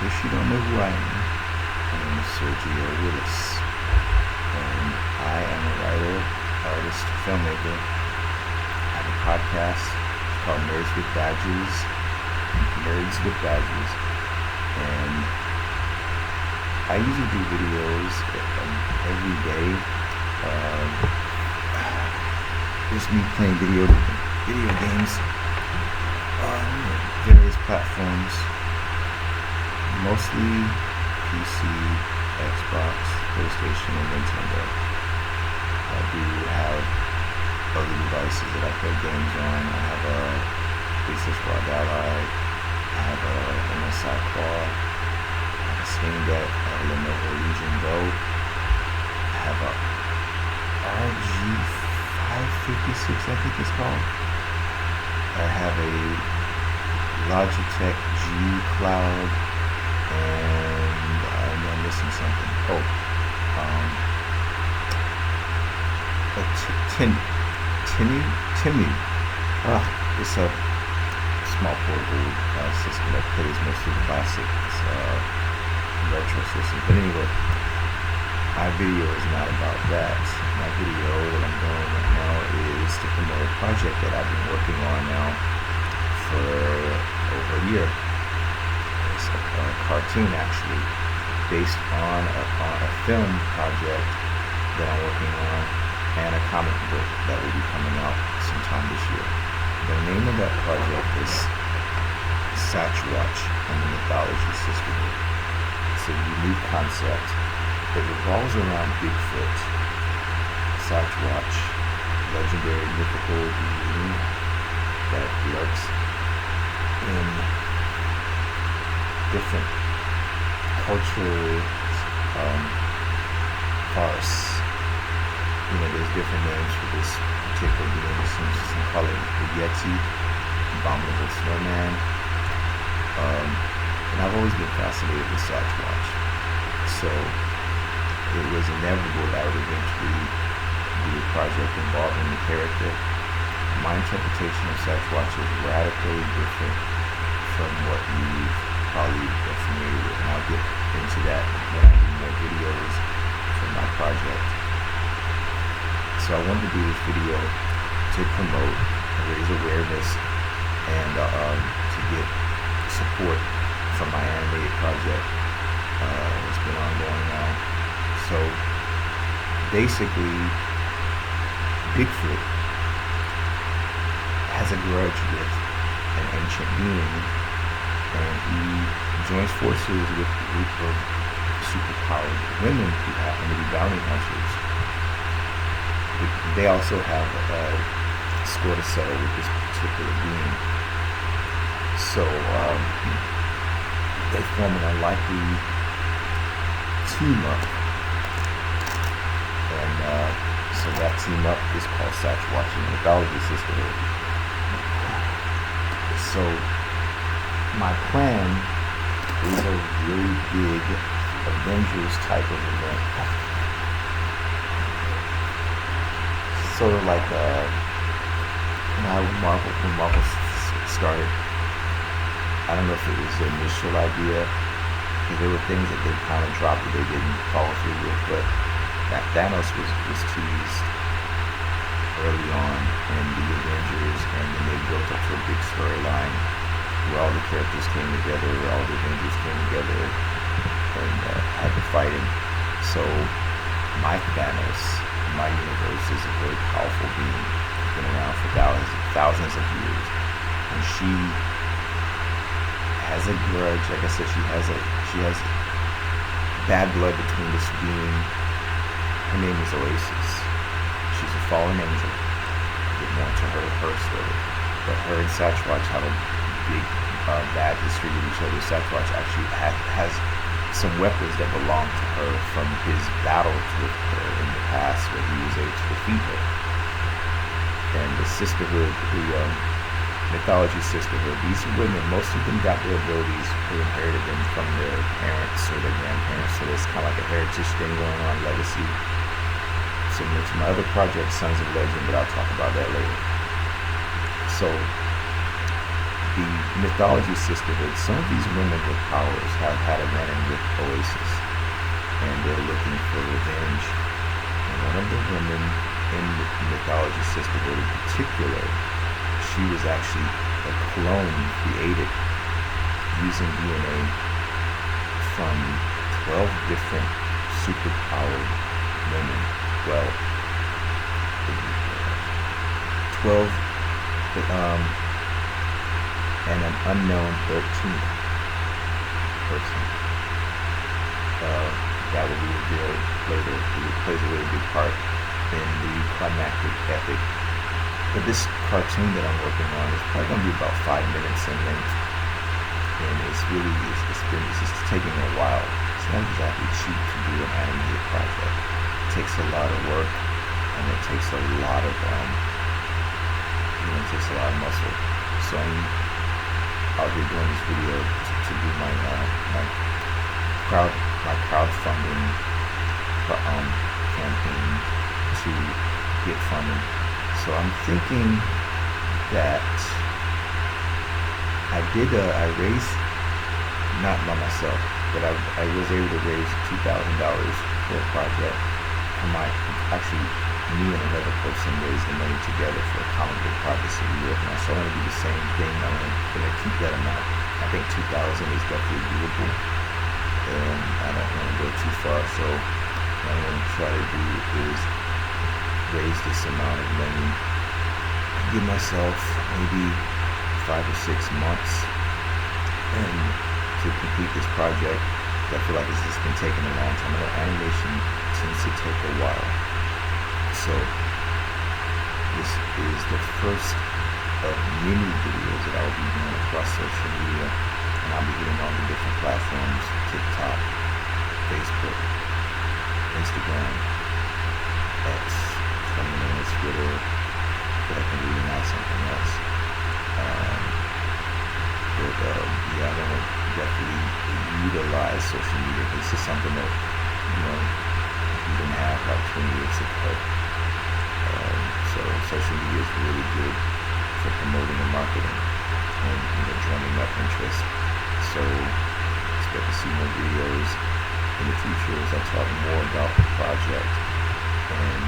case you don't know who I am, my name is Sergio Willis, and I am a writer, artist, filmmaker. I have a podcast called Nerds with Badges, and I usually do videos every day. Just me playing video games on various platforms, mostly PC, Xbox, PlayStation, and Nintendo. I do have other devices that I play games on. I have a PlayStation Squad Ally, I have a MSI Quad, I have a Steam Deck, I have a Lenovo Legion Go, I have a RG 556, I think it's called. I have a Logitech G Cloud, and I'm missing something. A Timu. It's a small portable system that plays mostly classic retro systems. But anyway, my video is not about that. My video that I'm doing right now is to promote a project that I've been working on now for over a year. It's a cartoon, actually, based on a film project that I'm working on, and a comic book that will be coming out sometime this year. The name of that project is Sasquatch and the Mythology, Sisterhood. It's a unique concept. It revolves around Bigfoot, Sasquatch, legendary mythical being that lurks in different cultures, forests. There's different names for this particular being. Some call it the Yeti, abominable snowman. And I've always been fascinated with Sasquatch. So it was inevitable that I would eventually do a project involving the character. My interpretation of Sasquatch is radically different from what you probably are familiar with, and I'll get into that when I do more videos for my project. So I wanted to do this video to promote, raise awareness, and to get support from my animated project. It's been ongoing now. So basically, Bigfoot has a grudge with an ancient being, and he joins forces with a group of superpowered women who happen to be bounty hunters. They also have a score to settle with this particular being. So they form an unlikely team up. And so that team up is called Sasquatch and the Mythology, Sisterhood. So my plan is a really big Avengers type of event. Sort of like when Marvel started. I don't know if it was the initial idea, because there were things that they kind of dropped that they didn't follow through with, but that Thanos was teased early on in the Avengers, and then they built up to a big storyline where all the characters came together, all the Avengers came together and had to fight him. So my Thanos, my universe, is a very powerful being. It's been around for thousands of years, and she has a grudge. Like I said, she has bad blood between this being. Her name is Oasis. She's a fallen angel. I'll get more into her story, but her and Sasquatch have a big bad history with each other. Sasquatch actually has some weapons that belong to her from his battles with her in the past, where he was able to defeat her. And the Sisterhood, the Mythology Sisterhood, these women, most of them got their abilities, they inherited them from their parents or their grandparents, so there's kind of like a heritage thing going on, legacy. Similar to my other project, Sons of Legend, but I'll talk about that later. So the Mythology Sisterhood, some of these women with powers have had a run-in with Oasis, and they're looking for revenge. And one of the women in the Mythology Sisterhood in particular, she was actually a clone created using DNA from 12 different superpowered women. Well, 12 and an unknown 13th person. That will be revealed later. It plays a really big part in the climactic epic. But this cartoon that I'm working on is probably going to be about 5 minutes in length, and it's just taking a while. It's not exactly cheap to do an animated project. It takes a lot of work, and it takes a lot of muscle. So I'm out here doing this video to do my crowdfunding campaign to get funding. So I'm thinking that I raised, not by myself, but I was able to raise $2,000 for a project. Me and another person raised the money together for a comic book project that we working on. So I'm going to do the same thing. I'm going to keep that amount. I think 2,000 is definitely doable, and I don't want to go too far. So what I'm going to try to do is raise this amount of money, give myself maybe 5 or 6 months and to complete this project. I feel like it's just been taking a long time. I know animation tends to take a while. So this is the first of many videos that I will be doing across social media, and I'll be getting on the different platforms: TikTok, Facebook, Instagram, X, coming in Twitter, but I can really not something else. I want to definitely utilize social media. This is something that, you didn't have like 20 years ago. So social media is really good for promoting and marketing and drumming up interest. So expect to see more videos in the future as I talk more about the project, and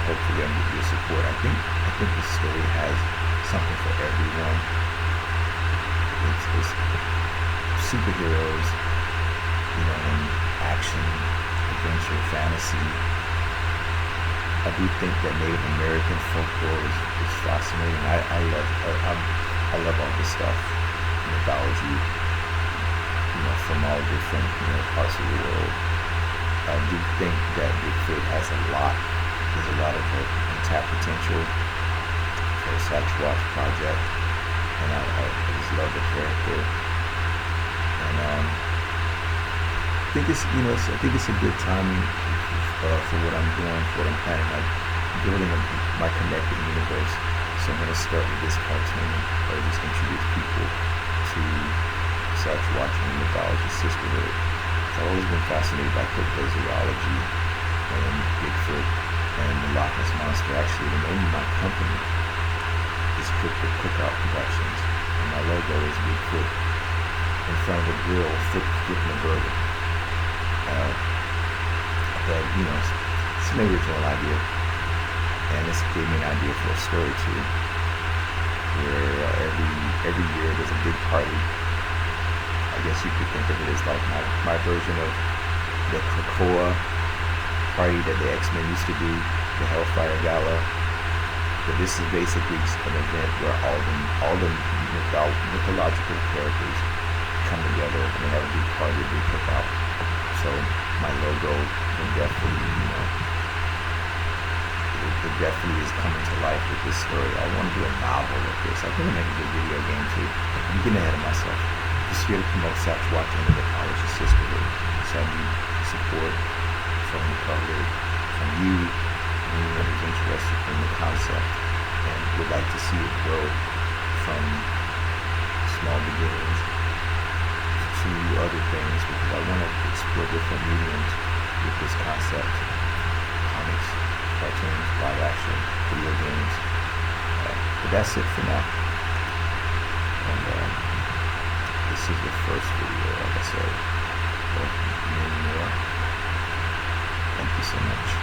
hopefully I'm with your support. I think this story has something for everyone. It's superheroes, and action, adventure, fantasy. I do think that Native American folklore is fascinating. I love all this stuff, mythology, from all different parts of the world. I do think that Bigfoot has there's a lot of untapped potential for the Sasquatch project, and I just love the character. And I think it's a good timing for what I'm doing, for what I'm planning, like building my connected universe. So I'm going to start with this cartoon, or just introduce people to Sasquatch and Mythology Sisterhood. I've always been fascinated by cryptozoology and Bigfoot and the Loch Ness Monster. Actually, the name of my company is Cookout Productions, and my logo is Bigfoot in front of a grill flipping a burger. It's an original idea, and this gave me an idea for a story too, where every year there's a big party. I guess you could think of it as like my version of the Krakoa party that the X-Men used to do, the Hellfire Gala. But this is basically an event where all the mythological characters come together and they have a big party, a big cookout. So my logo will definitely, it definitely is coming to life with this story. I want to do a novel of this. I think I'll make a good video game too. I'm getting ahead of myself. Just here to promote Sasquatch and the Mythology Sisterhood. So I need support from the public, from you, anyone who's interested in the concept and would like to see it grow from small beginnings to other things, because I want to explore different mediums with this concept: comics, cartoons, live action, video games. But that's it for now. is the first video, like I said. But many more. Thank you so much.